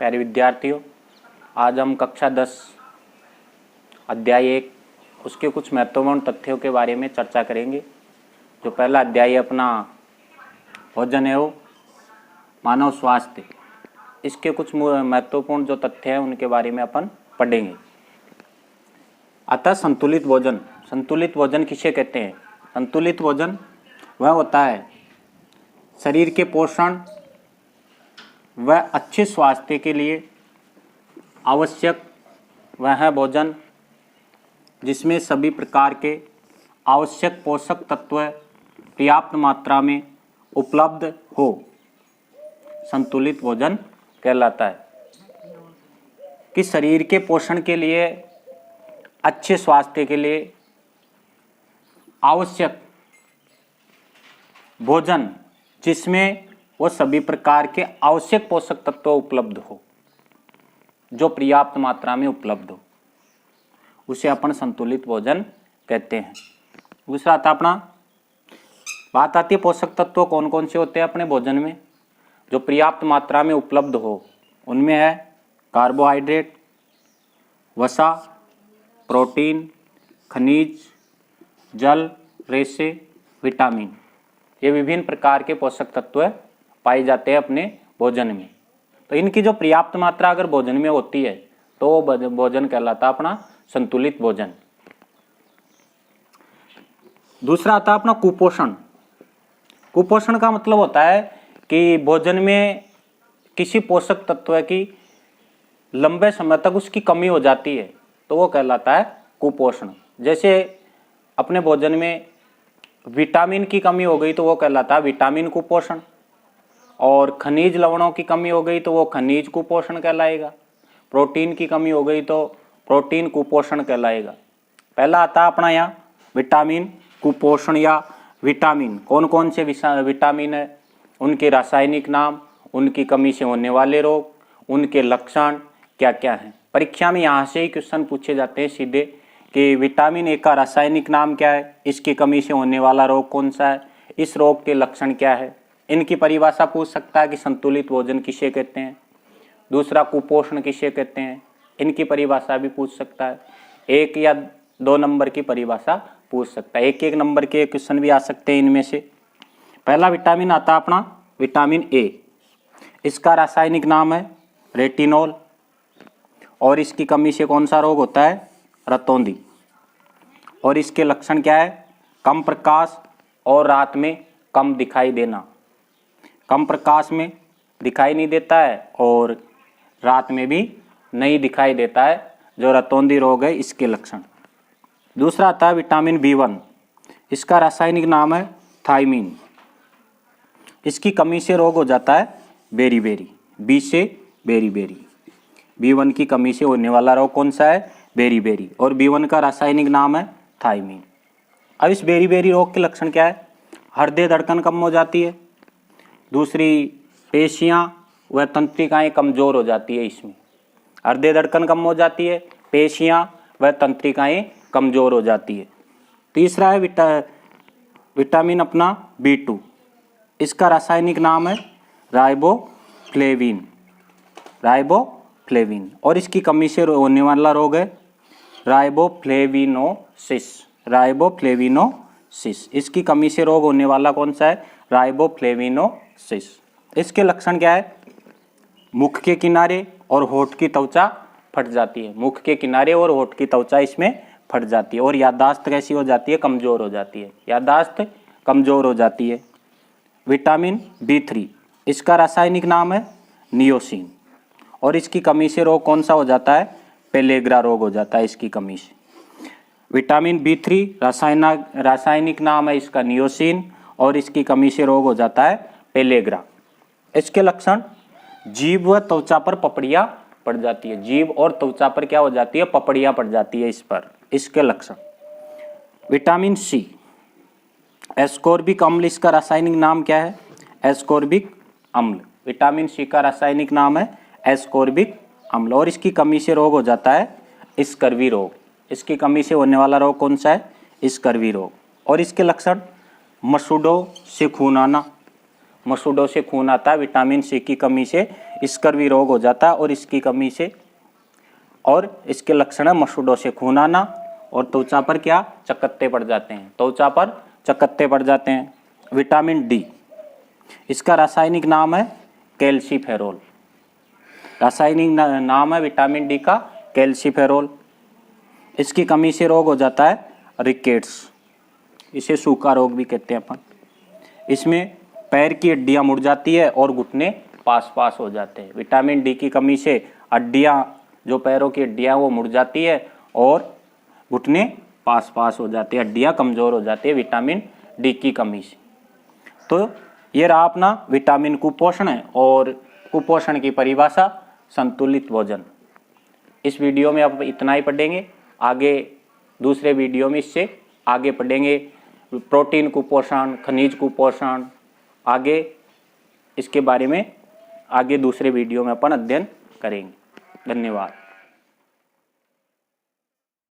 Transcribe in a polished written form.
प्यारे विद्यार्थियों, आज हम कक्षा 10 अध्याय 1 उसके कुछ महत्वपूर्ण तथ्यों के बारे में चर्चा करेंगे। जो पहला अध्याय अपना भोजन है वो मानव स्वास्थ्य, इसके कुछ महत्वपूर्ण जो तथ्य हैं उनके बारे में अपन पढ़ेंगे। अतः संतुलित भोजन, संतुलित भोजन किसे कहते हैं? संतुलित भोजन वह होता है शरीर के पोषण व अच्छे स्वास्थ्य के लिए आवश्यक वह भोजन जिसमें सभी प्रकार के आवश्यक पोषक तत्व पर्याप्त मात्रा में उपलब्ध हो, संतुलित भोजन कहलाता है। कि शरीर के पोषण के लिए, अच्छे स्वास्थ्य के लिए आवश्यक भोजन जिसमें वो सभी प्रकार के आवश्यक पोषक तत्व उपलब्ध हो, जो पर्याप्त मात्रा में उपलब्ध हो, उसे अपन संतुलित भोजन कहते हैं। दूसरा आता अपना बात आती है पोषक तत्व कौन कौन से होते हैं अपने भोजन में जो पर्याप्त मात्रा में उपलब्ध हो। उनमें है कार्बोहाइड्रेट, वसा, प्रोटीन, खनिज, जल, रेशे, विटामिन। ये विभिन्न प्रकार के पोषक तत्व पाए जाते हैं अपने भोजन में। तो इनकी जो पर्याप्त मात्रा अगर भोजन में होती है तो वो भोजन कहलाता है अपना संतुलित भोजन। दूसरा आता अपना कुपोषण। कुपोषण का मतलब होता है कि भोजन में किसी पोषक तत्व की लंबे समय तक उसकी कमी हो जाती है तो वो कहलाता है कुपोषण। जैसे अपने भोजन में विटामिन की कमी हो गई तो वो कहलाता है विटामिन कुपोषण, और खनिज लवणों की कमी हो गई तो वो खनिज कुपोषण कहलाएगा। प्रोटीन की कमी हो गई तो प्रोटीन कुपोषण कहलाएगा। पहला आता अपना यहाँ विटामिन कुपोषण या विटामिन। कौन कौन से विटामिन है, उनके रासायनिक नाम, उनकी कमी से होने वाले रोग, उनके लक्षण क्या क्या हैं। परीक्षा में यहाँ से ही क्वेश्चन पूछे जाते हैं सीधे कि विटामिन ए का रासायनिक नाम क्या है, इसकी कमी से होने वाला रोग कौन सा है, इस रोग के लक्षण क्या है। इनकी परिभाषा पूछ सकता है कि संतुलित भोजन किसे कहते हैं। दूसरा कुपोषण किसे कहते हैं, इनकी परिभाषा भी पूछ सकता है। 1 या 2 नंबर की परिभाषा पूछ सकता है। 1-1 नंबर के क्वेश्चन भी आ सकते हैं इनमें से। पहला विटामिन आता अपना विटामिन ए। इसका रासायनिक नाम है रेटिनॉल, और इसकी कमी से कौन सा रोग होता है, रतौंधी। और इसके लक्षण क्या है, कम प्रकाश और रात में कम दिखाई देना। कम प्रकाश में दिखाई नहीं देता है और रात में भी नहीं दिखाई देता है, जो रतौंधी रोग है इसके लक्षण। दूसरा आता है विटामिन B1। इसका रासायनिक नाम है थायमीन। इसकी कमी से रोग हो जाता है बेरीबेरी, बी से बेरीबेरी। B1 की कमी से होने वाला रोग कौन सा है, बेरीबेरी, और B1 का रासायनिक नाम है थायमीन। अब इस बेरीबेरी रोग के लक्षण क्या है, हृदय धड़कन कम हो जाती है। दूसरी पेशियां व तंत्रिकाएं कमजोर हो जाती है। इसमें हृदय धड़कन कम हो जाती है, पेशियां व तंत्रिकाएं कमजोर हो जाती है। तीसरा है विटामिन अपना B2। इसका रासायनिक नाम है राइबोफ्लेविन, राइबोफ्लेविन, और इसकी कमी से होने वाला रोग है राइबोफ्लेविनोसिस, राइबोफ्लेविनोसिस। इसकी कमी से रोग होने वाला कौन सा है, राइबोफ्लेविनोसिस। इसके लक्षण क्या है, मुख के किनारे और होठ की त्वचा फट जाती है। मुख के किनारे और होठ की त्वचा इसमें फट जाती है। और याददाश्त कैसी हो जाती है, कमजोर हो जाती है। याददाश्त कमजोर हो जाती है। Vitamin B3। इसका रासायनिक नाम है नियोसिन, और इसकी कमी से रोग कौन सा हो जाता है, पेलेग्रा रोग हो जाता है इसकी कमी से। विटामिन B3 रासायनिक नाम है इसका नियोसिन, और इसकी कमी से रोग हो जाता है पेलेग्रा। इसके लक्षण जीभ व त्वचा पर पपड़ियाँ पड़ जाती है। जीभ और त्वचा पर क्या हो जाती है, पपड़ियाँ पड़ जाती है इस पर। इसके लक्षण विटामिन C, एस्कोर्बिक अम्ल। इसका रासायनिक नाम क्या है, एस्कोर्बिक अम्ल। विटामिन C का रासायनिक नाम है एस्कोर्बिक अम्ल, और इसकी कमी से रोग हो जाता है स्कर्वी रोग। इसकी कमी से होने वाला रोग कौन सा है, स्कर्वी रोग। और इसके लक्षण मसूड़ों से खून आना, मसूड़ों से खून आता है विटामिन C की कमी से स्कर्वी रोग हो जाता है और इसकी कमी से, और इसके लक्षण है मसूड़ों से खून आना और त्वचा पर क्या चकत्ते पड़ जाते हैं, त्वचा पर चकत्ते पड़ जाते हैं। विटामिन डी, इसका रासायनिक नाम है कैल्सीफेरोल, रासायनिक नाम है विटामिन डी का कैल्सीफेरोल। इसकी कमी से रोग हो जाता है रिकेट्स, इसे सूखा रोग भी कहते हैं अपन। इसमें पैर की हड्डियां मुड़ जाती है और घुटने पास पास हो जाते हैं। विटामिन डी की कमी से हड्डियां, जो पैरों की हड्डियां वो मुड़ जाती है और घुटने पास पास हो जाते हैं, हड्डियां कमजोर हो जाती है विटामिन डी की कमी से। तो ये रहा अपना विटामिन कुपोषण है, और कुपोषण की परिभाषा संतुलित भोजन। इस वीडियो में अब इतना ही पढ़ेंगे, आगे दूसरे वीडियो में इससे आगे पढ़ेंगे प्रोटीन कुपोषण, खनिज कुपोषण, आगे इसके बारे में आगे दूसरे वीडियो में अपन अध्ययन करेंगे। धन्यवाद।